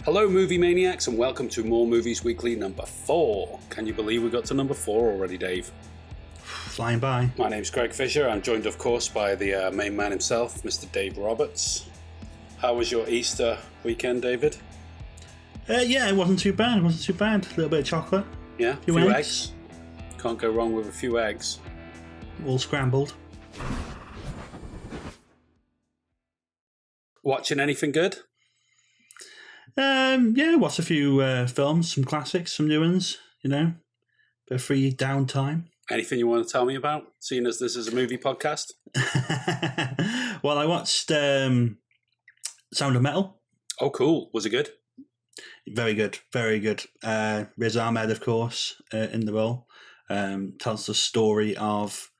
Hello movie maniacs and welcome to More Movies Weekly number 4. Can you believe we got to number 4 already, Dave? Flying by. My name's Greg Fisher. I'm joined of course by the main man himself, Mr. Dave Roberts. How was your Easter weekend, David? Yeah, it wasn't too bad. A little bit of chocolate. Yeah, a few eggs. Can't go wrong with a few eggs. All scrambled. Watching anything good? Yeah, watched a few films, some classics, some new ones, bit of free downtime. Anything you want to tell me about, seeing as this is a movie podcast? Well, I watched Sound of Metal. Oh, cool. Was it good? Very good, very good. Riz Ahmed, of course, in the role. Tells the story of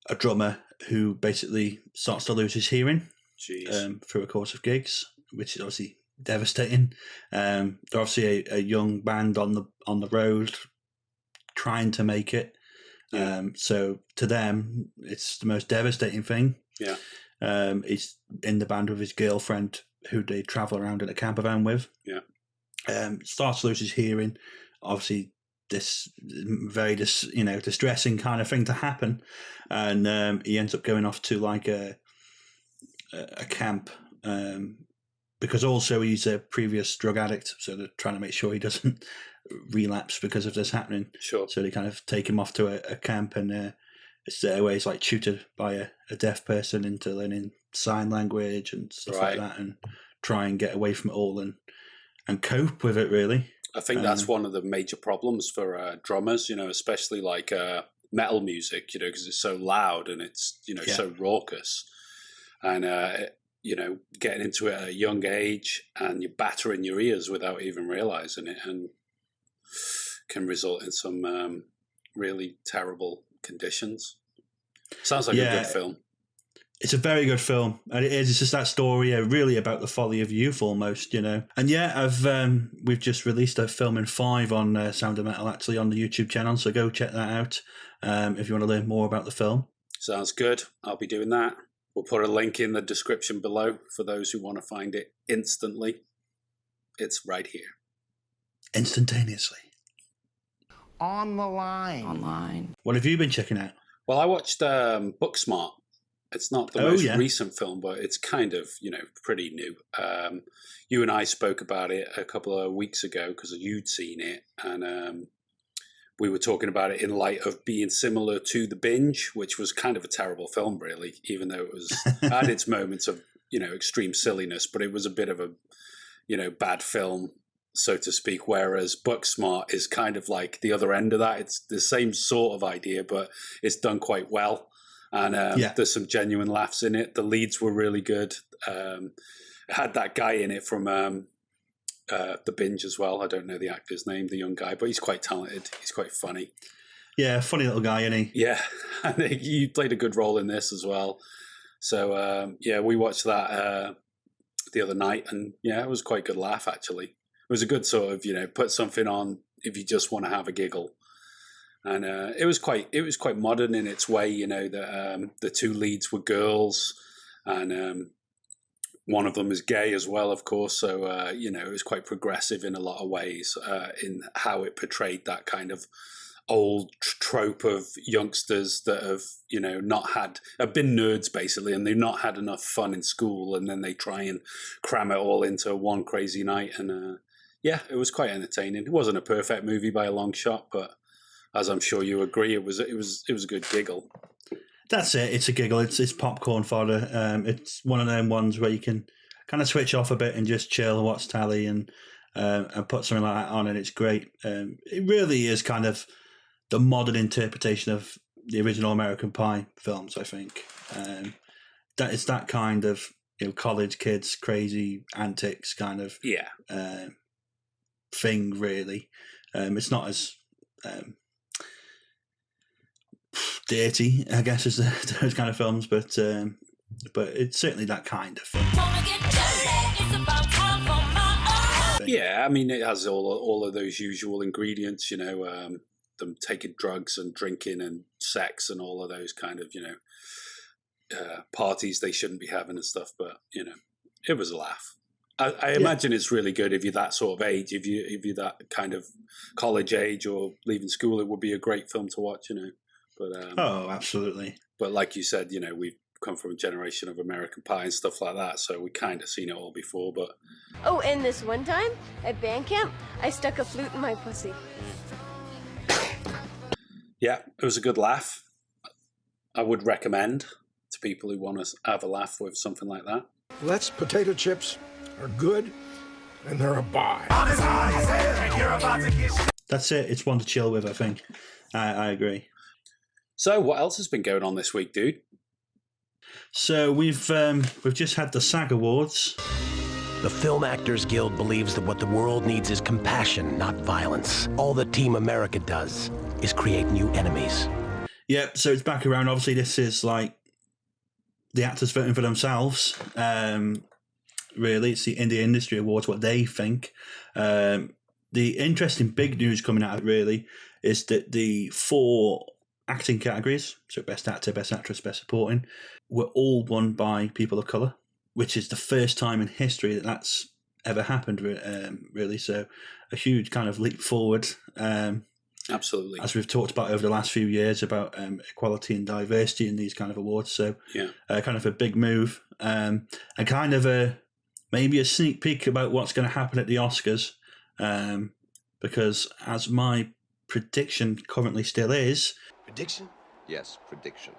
a drummer who basically starts to lose his hearing through a course of gigs, which is obviously devastating. They're obviously a young band on the road trying to make it. So to them, it's the most devastating thing. Yeah. He's in the band with his girlfriend, who they travel around in a camper van with. Yeah. Starts to lose his hearing. Obviously, this very distressing kind of thing to happen, and he ends up going off to like a camp. Because also he's a previous drug addict, so they're trying to make sure he doesn't relapse because of this happening. Sure. So they kind of take him off to a camp, and it's there where he's like tutored by a deaf person into learning sign language and stuff like that, and try and get away from it all and cope with it, really. I think that's one of the major problems for drummers, especially like metal music, because it's so loud and it's, so raucous. And getting into it at a young age and you're battering your ears without even realizing it, and can result in some really terrible conditions. Sounds like a good film. It's a very good film, and it's just that story really about the folly of youth almost, And we've just released a film in 5 on Sound of Metal actually on the YouTube channel, so go check that out if you want to learn more about the film. Sounds good. I'll be doing that. We'll put a link in the description below for those who want to find it instantly. It's right here. Instantaneously. On the line. Online. What have you been checking out? Well, I watched Booksmart. It's not the most recent film, but it's kind of, pretty new. You and I spoke about it a couple of weeks ago because you'd seen it, and we were talking about it in light of being similar to The Binge, which was kind of a terrible film, really, even though it was had its moments of, extreme silliness, but it was a bit of a, bad film, so to speak, whereas Booksmart is kind of like the other end of that. It's the same sort of idea, but it's done quite well. And there's some genuine laughs in it. The leads were really good. It had that guy in it from The Binge as well. I don't know the actor's name, the young guy, but he's quite talented. He's quite funny. Yeah, funny little guy, isn't he? Yeah, and he played a good role in this as well. So, we watched that the other night, and it was quite a good laugh, actually. It was a good sort of, put something on if you just want to have a giggle. And it was quite modern in its way, that the two leads were girls, and one of them is gay as well, of course. So, it was quite progressive in a lot of ways in how it portrayed that kind of old trope of youngsters that have, have been nerds basically, and they've not had enough fun in school, and then they try and cram it all into one crazy night. And it was quite entertaining. It wasn't a perfect movie by a long shot, but as I'm sure you agree, it was a good giggle. That's it. It's a giggle. It's popcorn fodder. It's one of them ones where you can kind of switch off a bit and just chill, watch tally, and put something like that on, and it's great. It really is kind of the modern interpretation of the original American Pie films, I think. That is that kind of college kids, crazy antics kind of thing. Really, it's not as dirty, I guess, as those kind of films, but it's certainly that kind of film. Yeah, I mean, it has all of those usual ingredients, them taking drugs and drinking and sex and all of those kind of, parties they shouldn't be having and stuff. But, it was a laugh. I imagine it's really good if you're that sort of age. If you're that kind of college age or leaving school, it would be a great film to watch. But oh, absolutely. But like you said, we've come from a generation of American Pie and stuff like that, so we kind of seen it all before. But and this one time at band camp, I stuck a flute in my pussy. Yeah, it was a good laugh. I would recommend to people who want to have a laugh with something like that. Let's potato chips are good, and they're a buy. That's it. It's one to chill with, I think. I agree. So, what else has been going on this week, dude? So we've just had the SAG Awards. The Film Actors Guild believes that what the world needs is compassion, not violence. All that Team America does is create new enemies. Yeah, so it's back around. Obviously, this is like the actors voting for themselves. Really, it's the Indie Industry Awards, what they think. The interesting big news coming out, really, is that the 4 acting categories, so Best Actor, Best Actress, Best Supporting, were all won by people of colour, which is the first time in history that that's ever happened, really. So a huge kind of leap forward. Absolutely. As we've talked about over the last few years about equality and diversity in these kind of awards. So kind of a big move and kind of maybe a sneak peek about what's going to happen at the Oscars. Because as my prediction currently still is... Prediction? Yes, prediction.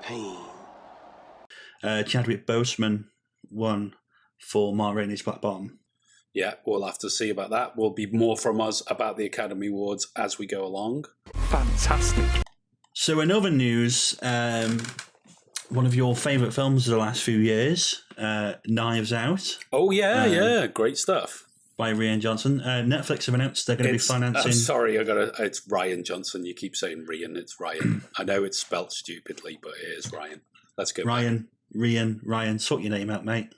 Pain. Chadwick Boseman won for Ma Rainey's Black Bottom. Yeah, we'll have to see about that. Will be more from us about the Academy Awards as we go along. Fantastic. So in other news, one of your favourite films of the last few years, Knives Out. Oh, yeah, great stuff. By Rian Johnson. Netflix have announced they're going to be financing... sorry, it's Ryan Johnson. You keep saying Rian, it's Ryan. I know it's spelt stupidly, but it is Ryan. Let's go Ryan, sort your name out, mate.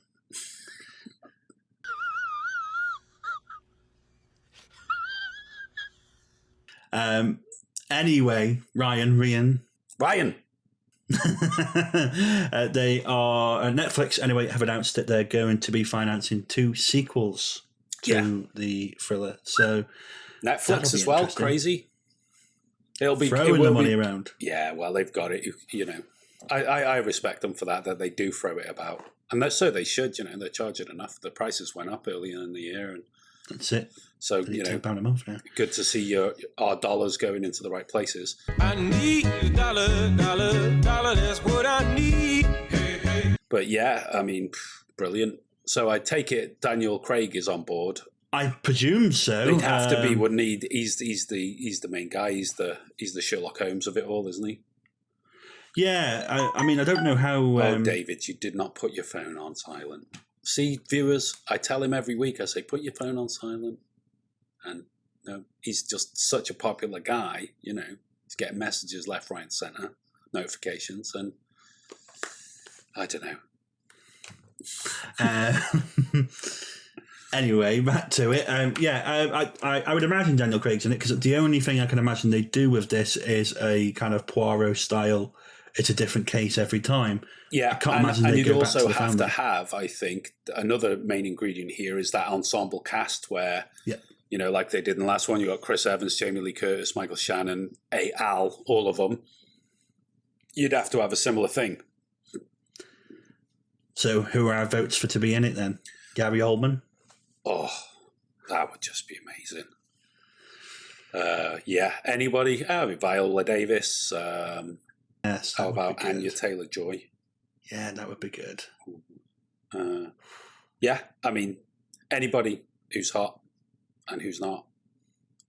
Anyway, Ryan. They are Netflix anyway have announced that they're going to be financing 2 sequels to the thriller. So Netflix as well, crazy. It'll be throwing the money around. Yeah, well, they've got it. I respect them for that they do throw it about, and so they should. They're charging enough. The prices went up earlier in the year, and that's it. So £10 a month now. Good to see our dollars going into the right places. I need a dollar, that's what I need. Hey, hey. But yeah, I mean, brilliant. So I take it Daniel Craig is on board. I presume so. He'd have to be, wouldn't he? He's the main guy. He's the Sherlock Holmes of it all, isn't he? Yeah, I mean, I don't know how. David, you did not put your phone on silent. See, viewers, I tell him every week. I say, put your phone on silent, and no, he's just such a popular guy. He's getting messages left, right, and centre, notifications, and I don't know. Anyway, back to it. I would imagine Daniel Craig's in it because the only thing I can imagine they do with this is a kind of Poirot style. It's a different case every time. Yeah, I can't imagine they you'd go also back to the have family. to have, I think, another main ingredient here is that ensemble cast where, like they did in the last one, you got Chris Evans, Jamie Lee Curtis, Michael Shannon, Al, all of them. You'd have to have a similar thing. So who are our votes for to be in it then? Gary Oldman? Oh, that would just be amazing. Anybody? Viola Davis. Yes. How about Anya Taylor-Joy? Yeah, that would be good. I mean, anybody who's hot and who's not.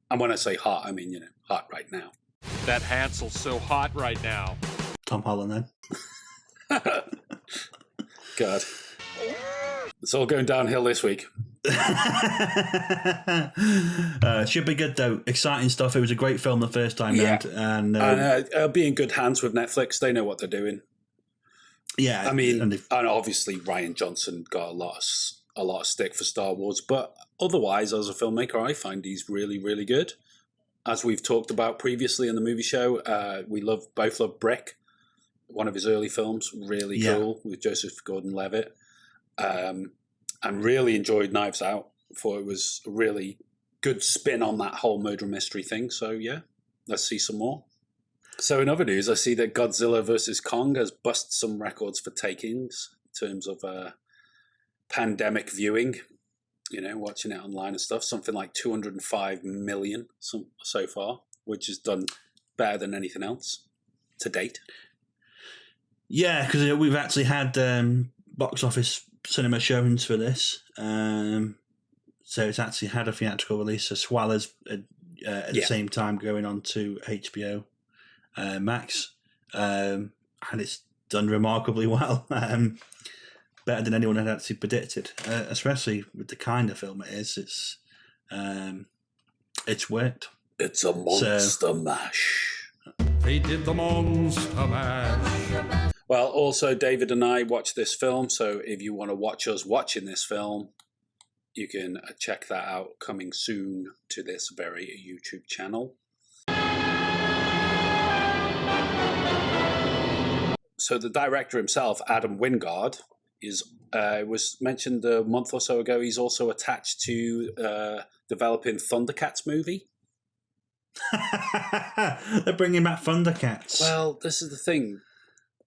And when I say hot, I mean, hot right now. That Hansel's so hot right now. Tom Holland then. God. It's all going downhill this week. Should be good though. Exciting stuff. It was a great film the first time round, and it'll be in good hands with Netflix. They know what they're doing. Yeah, I mean, and obviously Rian Johnson got a lot of stick for Star Wars, but otherwise, as a filmmaker, I find he's really, really good. As we've talked about previously in the movie show, we both love Brick, one of his early films, really cool with Joseph Gordon-Levitt. and really enjoyed Knives Out. Thought it was a really good spin on that whole murder mystery thing. So yeah, let's see some more. So in other news, I see that Godzilla vs. Kong has busted some records for takings in terms of pandemic viewing, watching it online and stuff. Something like 205 million so far, which has done better than anything else to date. Yeah, because we've actually had box office cinema showings for this. So it's actually had a theatrical release as well as at the same time going on to HBO Max. And it's done remarkably well. Better than anyone had actually predicted, especially with the kind of film it is. It's worked. It's a monster mash. They did the monster mash. Well, also, David and I watched this film, so if you want to watch us watching this film, you can check that out coming soon to this very YouTube channel. So the director himself, Adam Wingard, was mentioned a month or so ago. He's also attached to developing ThunderCats movie. They're bringing back ThunderCats. Well, this is the thing.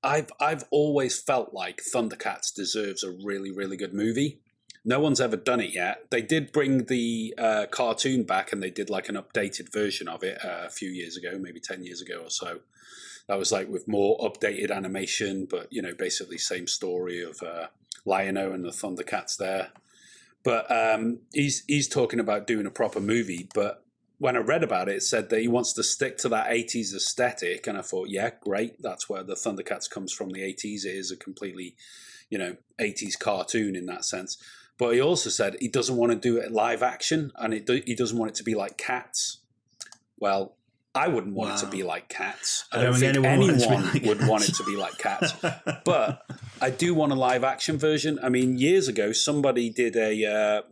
I've always felt like ThunderCats deserves a really, really good movie. No one's ever done it yet. They did bring the cartoon back, and they did like an updated version of it a few years ago, maybe 10 years ago or so. That was like with more updated animation, but basically same story of Lion-O and the ThunderCats there. But he's talking about doing a proper movie. But when I read about it, it said that he wants to stick to that 80s aesthetic, and I thought, yeah, great. That's where the ThunderCats comes from. The 80s, it is a completely 80s cartoon in that sense. But he also said he doesn't want to do it live action, and he doesn't want it to be like Cats. Well, I wouldn't want it to be like Cats. I don't think anyone would want it to be like Cats. But I do want a live action version. I mean, years ago, somebody did a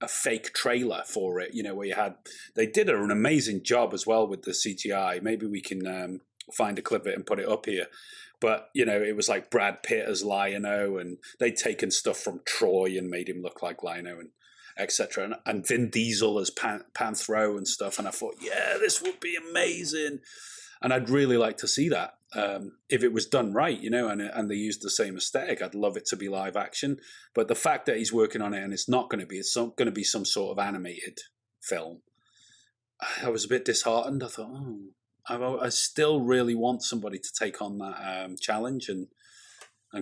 fake trailer for it, where they did an amazing job as well with the CGI. Maybe we can find a clip of it and put it up here. But, it was like Brad Pitt as Lion-O, and they'd taken stuff from Troy and made him look like Lion-O, and etc. And Vin Diesel as Panthro and stuff. And I thought, yeah, this would be amazing. And I'd really like to see that if it was done right, and they used the same aesthetic. I'd love it to be live action. But the fact that he's working on it and it's not going to be, it's going to be some sort of animated film, I was a bit disheartened. I thought, I still really want somebody to take on that challenge and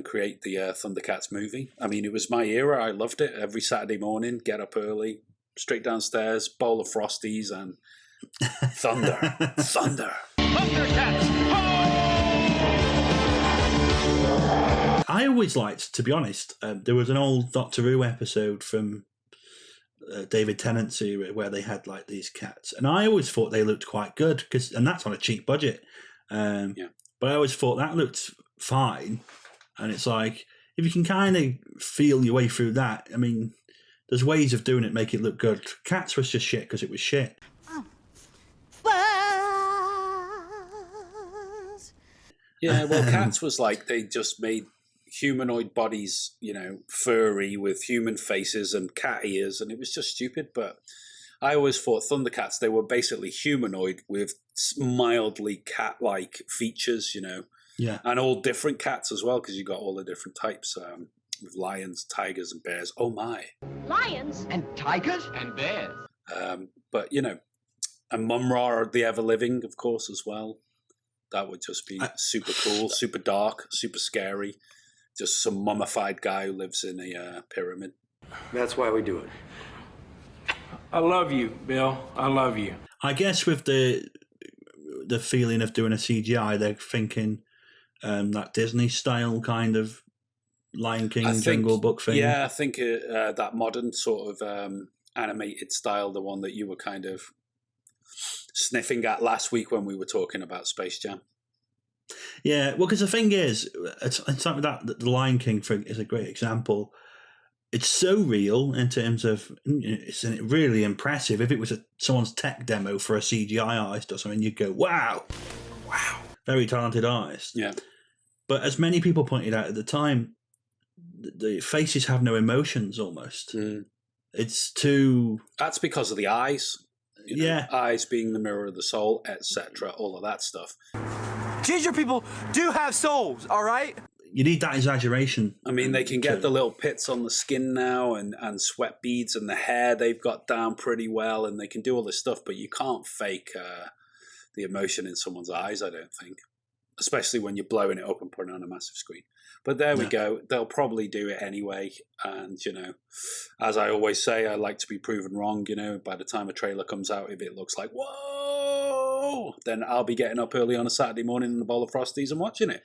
create the ThunderCats movie. I mean, it was my era. I loved it. Every Saturday morning, get up early, straight downstairs, bowl of Frosties, and thunder. ThunderCats! I always liked, to be honest, there was an old Doctor Who episode from David Tennant's era where they had like these cats, and I always thought they looked quite good and that's on a cheap budget. But I always thought that looked fine. And it's like, if you can kind of feel your way through that, I mean, there's ways of doing it, make it look good. Cats was just shit because it was shit. Yeah, well, Cats was like they just made humanoid bodies, furry with human faces and cat ears, and it was just stupid. But I always thought ThunderCats, they were basically humanoid with mildly cat-like features, Yeah. And all different cats as well, because you got all the different types with lions, tigers, and bears. Oh my! Lions and tigers and bears. But and Mumra the Ever Living, of course, as well. That would just be super cool, super dark, super scary. Just some mummified guy who lives in a pyramid. That's why we do it. I love you, Bill. I love you. I guess with the feeling of doing a CGI, they're thinking that Disney style kind of Lion King, Jungle Book thing. Yeah, I think that modern sort of animated style, the one that you were kind of sniffing at last week when we were talking about Space Jam. Yeah, well, because the thing is, it's something that the Lion King thing is a great example. It's so real in terms of it's really impressive. If it was someone's tech demo for a CGI artist or something, you'd go, wow, very talented artist. Yeah. But as many people pointed out at the time, the faces have no emotions almost. It's too... That's because of the eyes. Yeah. Eyes being the mirror of the soul, etc. All of that stuff. Ginger people do have souls, all right? You need that exaggeration. I mean, they can get the little pits on the skin now and sweat beads, and the hair they've got down pretty well, and they can do all this stuff, but you can't fake the emotion in someone's eyes, I don't think. Especially when you're blowing it up and putting it on a massive screen. But there we go. They'll probably do it anyway. And, as I always say, I like to be proven wrong. By the time a trailer comes out, if it looks like, whoa, then I'll be getting up early on a Saturday morning in a bowl of Frosties and watching it.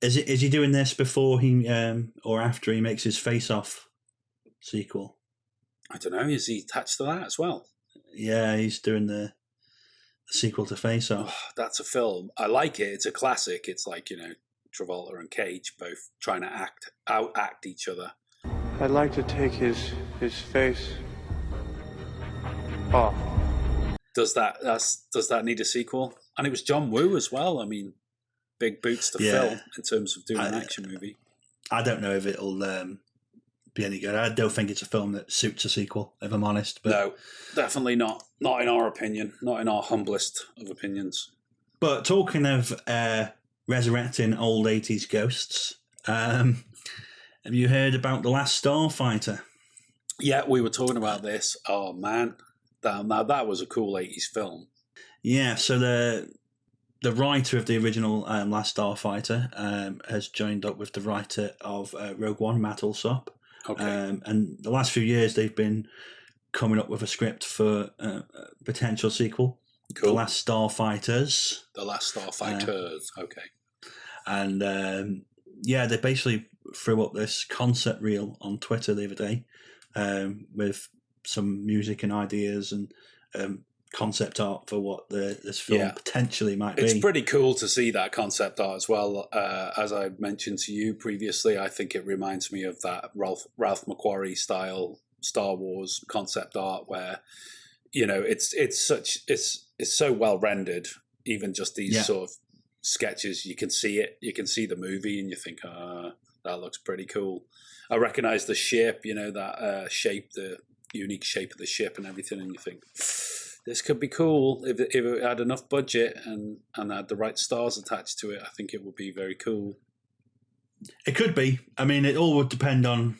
Is he doing this before he or after he makes his Face Off sequel? I don't know. Is he attached to that as well? Yeah, he's doing the sequel to Face Off. Oh, that's a film. I like it. It's a classic. It's like, Travolta and Cage both trying to outact each other. I'd like to take his face off. Does that need a sequel? And it was John Woo as well. I mean, big boots to fill in terms of doing an action movie. I don't know if it'll be any good. I don't think it's a film that suits a sequel, if I'm honest. But no, definitely not. Not in our opinion. Not in our humblest of opinions. But talking of resurrecting old 80s ghosts, have you heard about The Last Starfighter? Yeah, we were talking about this. Oh, man. Now that was a cool 80s film. Yeah, so the writer of the original Last Starfighter has joined up with the writer of Rogue One, Matt Alsop. Okay. And the last few years they've been coming up with a script for a potential sequel. Cool. The Last Starfighters. The Last Starfighters, okay. And they basically threw up this concept reel on Twitter the other day with some music and ideas and concept art for what this film potentially might be. It's pretty cool to see that concept art as well. As I mentioned to you previously, I think it reminds me of that Ralph McQuarrie style Star Wars concept art where, it's so well rendered. Even just these sort of sketches, you can see it. You can see the movie, and you think, that looks pretty cool. I recognize the ship, that shape, the unique shape of the ship and everything, and you think, this could be cool if it had enough budget and had the right stars attached to it. I think it would be very cool. It could be. I mean, it all would depend on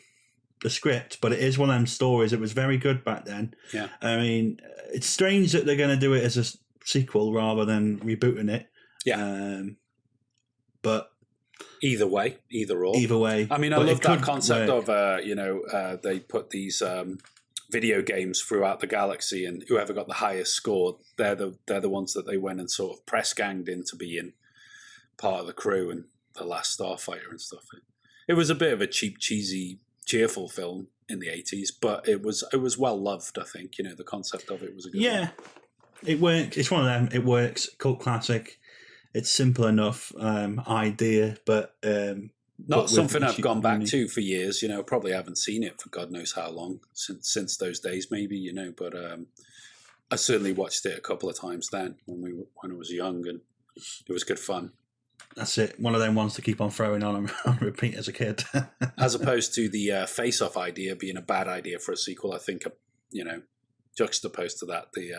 the script, but it is one of them stories. It was very good back then. Yeah. I mean, it's strange that they're going to do it as a sequel rather than rebooting it. Yeah. But either way. I mean, I love that concept of they put these video games throughout the galaxy, and whoever got the highest score, they're the ones that they went and sort of press ganged into being part of the crew and the Last Starfighter and stuff. It was a bit of a cheap, cheesy, cheerful film in the 80s, but it was well loved. I think the concept of it was a good one. It works. It's one of them. It works. Cult classic. It's simple enough idea, but not something I've gone back to for years. Probably haven't seen it for God knows how long since those days, maybe. But I certainly watched it a couple of times then when I was young, and it was good fun. That's it. One of them ones to keep on throwing on repeat as a kid. As opposed to the face-off idea being a bad idea for a sequel, I think juxtaposed to that, the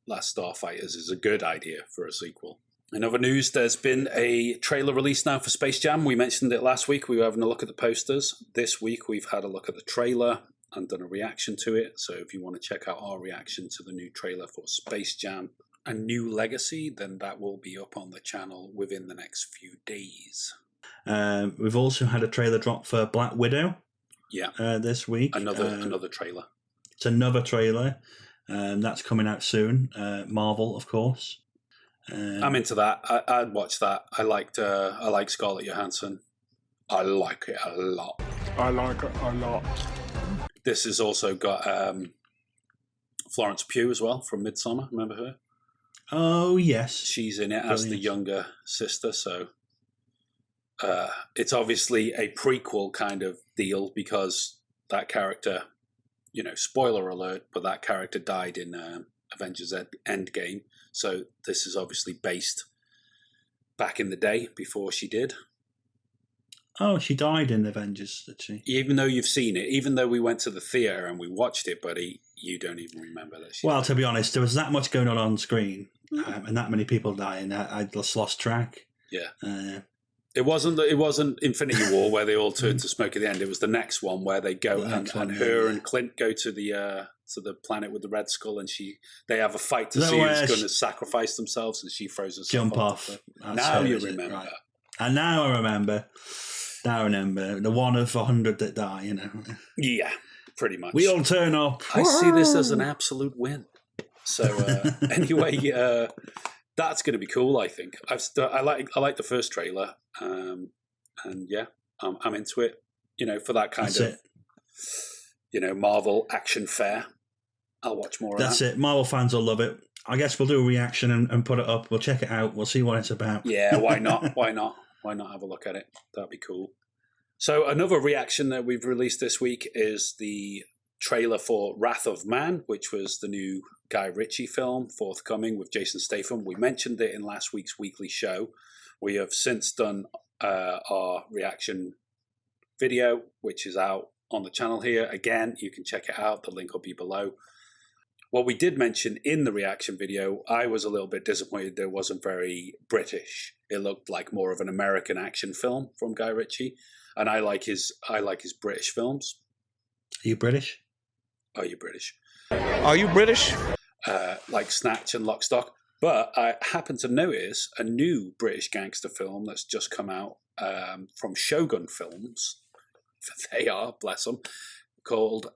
Last Starfighters is a good idea for a sequel. In other news, there's been a trailer release now for Space Jam. We mentioned it last week. We were having a look at the posters. This week, we've had a look at the trailer and done a reaction to it. So if you want to check out our reaction to the new trailer for Space Jam, A New Legacy, then that will be up on the channel within the next few days. We've also had a trailer drop for Black Widow. Yeah. This week. Another trailer. It's another trailer. That's coming out soon. Marvel, of course. I'm into that. I'd watch that. I like Scarlett Johansson. I like it a lot. I like it a lot. This has also got Florence Pugh as well from Midsommar. Remember her? Oh, yes. She's in it as the younger sister. So it's obviously a prequel kind of deal because that character, spoiler alert, but that character died in Avengers Endgame. So this is obviously based back in the day before she did. Oh, she died in Avengers, did she? Even though you've seen it, even though we went to the theatre and we watched it, buddy, you don't even remember that she died. To be honest, there was that much going on screen and that many people dying. I just lost track. Yeah. It wasn't Infinity War where they all turned to smoke at the end. It was the next one where they go and her and Clint go to the planet with the Red Skull, and they have a fight to see who's going to sacrifice themselves, and she throws herself jump off. Now you remember. Right. And now I remember. The one of 100 that die. You know. Yeah, pretty much. We all turn up. I see this as an absolute win. So anyway, that's going to be cool. I think I like the first trailer, and yeah, I'm into it. You know, for that kind of Marvel action fare. I'll watch more of that. That's it. Marvel fans will love it. I guess we'll do a reaction and put it up. We'll check it out. We'll see what it's about. Yeah, why not? Why not? Why not have a look at it? That'd be cool. So another reaction that we've released this week is the trailer for Wrath of Man, which was the new Guy Ritchie film forthcoming with Jason Statham. We mentioned it in last week's weekly show. We have since done our reaction video, which is out on the channel here. Again, you can check it out. The link will be below. What we did mention in the reaction video, I was a little bit disappointed that it wasn't very British. It looked like more of an American action film from Guy Ritchie, and I like his British films. Are you British? Are you British? Are you British? Like Snatch and Lock, Stock. But I happened to notice a new British gangster film that's just come out from Shogun Films. They are, bless them, called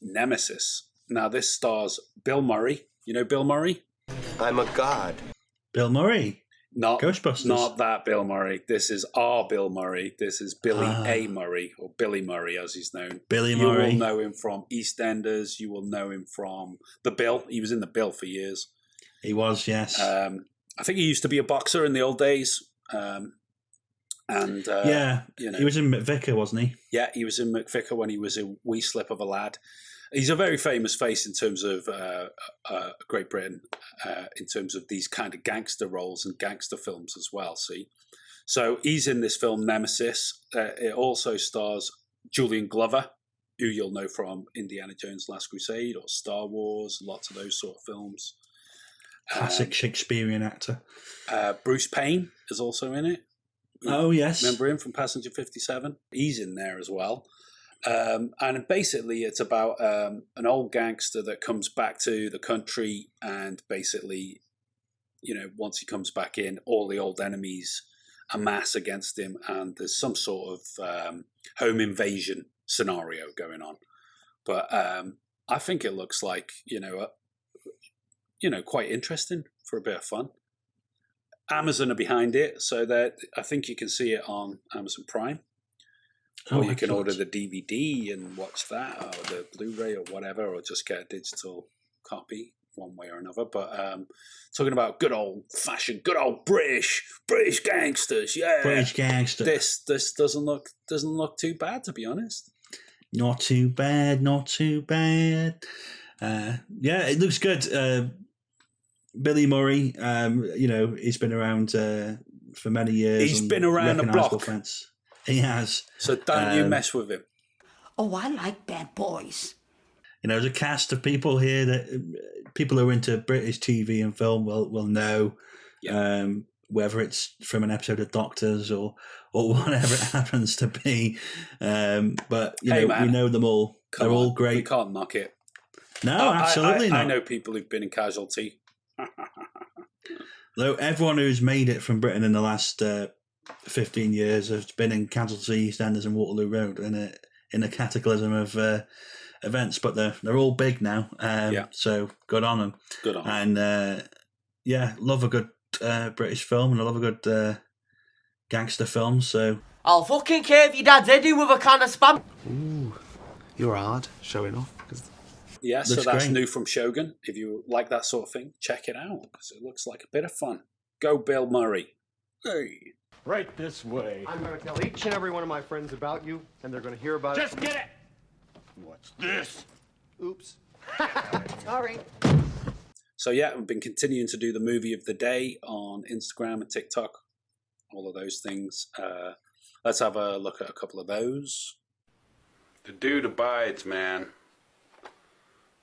Nemesis. Now, this stars Bill Murray. You know Bill Murray? I'm a god. Bill Murray? Not Ghostbusters? Not that Bill Murray. This is our Bill Murray. This is Billy A. Murray, or Billy Murray as he's known. Billy Murray. You will know him from EastEnders. You will know him from The Bill. He was in The Bill for years. He was, yes. I think he used to be a boxer in the old days. Yeah, he was in McVicker, wasn't he? Yeah, he was in McVicker when he was a wee slip of a lad. He's a very famous face in terms of Great Britain, in terms of these kind of gangster roles and gangster films as well, see? So he's in this film, Nemesis. It also stars Julian Glover, who you'll know from Indiana Jones' Last Crusade or Star Wars, lots of those sort of films. Classic Shakespearean actor. Bruce Payne is also in it. Oh, yes. Remember him from Passenger 57? He's in there as well. And basically it's about an old gangster that comes back to the country, and basically, once he comes back in, all the old enemies amass against him, and there's some sort of home invasion scenario going on. But I think it looks like, quite interesting for a bit of fun. Amazon are behind it, so that I think you can see it on Amazon Prime. Or you can order the DVD and watch that, or the Blu-ray or whatever, or just get a digital copy one way or another. But talking about good old-fashioned, good old British gangsters, yeah. British gangster. This doesn't look too bad, to be honest. Not too bad, not too bad. Yeah, it looks good. Billy Murray, he's been around for many years. He's been around the block. Fence. He has. So don't you mess with him. Oh, I like bad boys. There's a cast of people here that people who are into British TV and film will know. Yeah. Whether it's from an episode of Doctors or whatever it happens to be. But, we know them all. They're all great. We can't knock it. No, absolutely not. I know people who've been in Casualty. Though everyone who's made it from Britain in the last 15 years has been in Casualty, EastEnders and Waterloo Road in a cataclysm of events, but they're all big now. So good on them. Good on them. And love a good British film, and I love a good gangster film. So I'll fucking care if your dad's in with a can of spam. Ooh, you're hard showing off. Yeah, so that's new from Shogun. If you like that sort of thing, check it out, because it looks like a bit of fun. Go Bill Murray. Hey. Right this way. I'm going to tell each and every one of my friends about you, and they're going to hear about it. Just get it! What's this? Oops. Sorry. So yeah, we've been continuing to do the movie of the day on Instagram and TikTok, all of those things. let's have a look at a couple of those. The dude abides, man.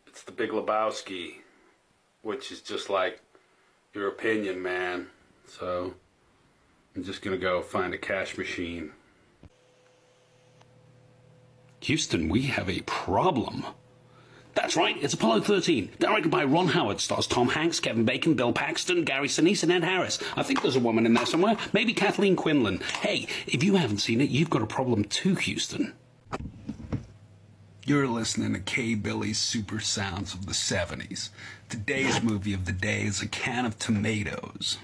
It's the Big Lebowski, which is just like your opinion, man. So I'm just going to go find a cash machine. Houston, we have a problem. That's right, it's Apollo 13, directed by Ron Howard, stars Tom Hanks, Kevin Bacon, Bill Paxton, Gary Sinise, and Ed Harris. I think there's a woman in there somewhere, maybe Kathleen Quinlan. Hey, if you haven't seen it, you've got a problem too, Houston. You're listening to K-Billy's Super Sounds of the 70s. Today's movie of the day is A Can of Tomatoes.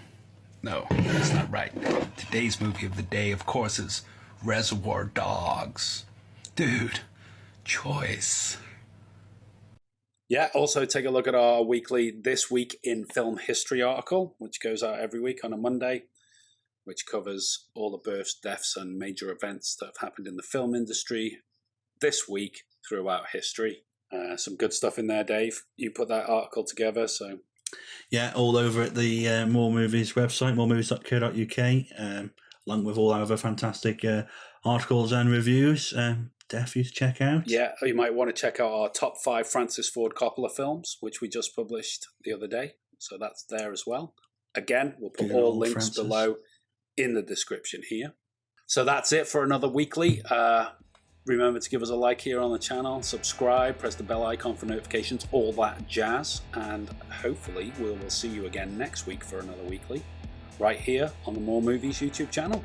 No, that's not right. Today's movie of the day, of course, is Reservoir Dogs. Dude, choice. Yeah, also take a look at our weekly This Week in Film History article, which goes out every week on a Monday, which covers all the births, deaths, and major events that have happened in the film industry this week throughout history. Some good stuff in there, Dave. You put that article together, so... Yeah, all over at the More Movies website, moremovies.co.uk, along with all our other fantastic articles and reviews. Def you to check out. Yeah, you might want to check out our top 5 Francis Ford Coppola films, which we just published the other day. So that's there as well. Again, we'll put all links below in the description here. So that's it for another weekly. Remember to give us a like here on the channel, subscribe, press the bell icon for notifications, all that jazz. And hopefully we will see you again next week for another weekly, right here on the More Movies YouTube channel.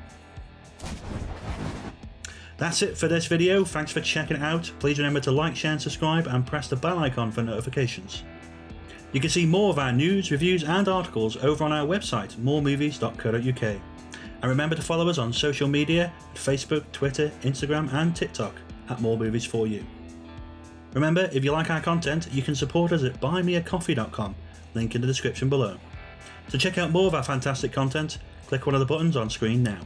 That's it for this video. Thanks for checking it out. Please remember to like, share and subscribe and press the bell icon for notifications. You can see more of our news, reviews and articles over on our website, moremovies.co.uk. And remember to follow us on social media at Facebook, Twitter, Instagram and TikTok at moremovies4u. Remember, if you like our content, you can support us at buymeacoffee.com, link in the description below. To check out more of our fantastic content, click one of the buttons on screen now.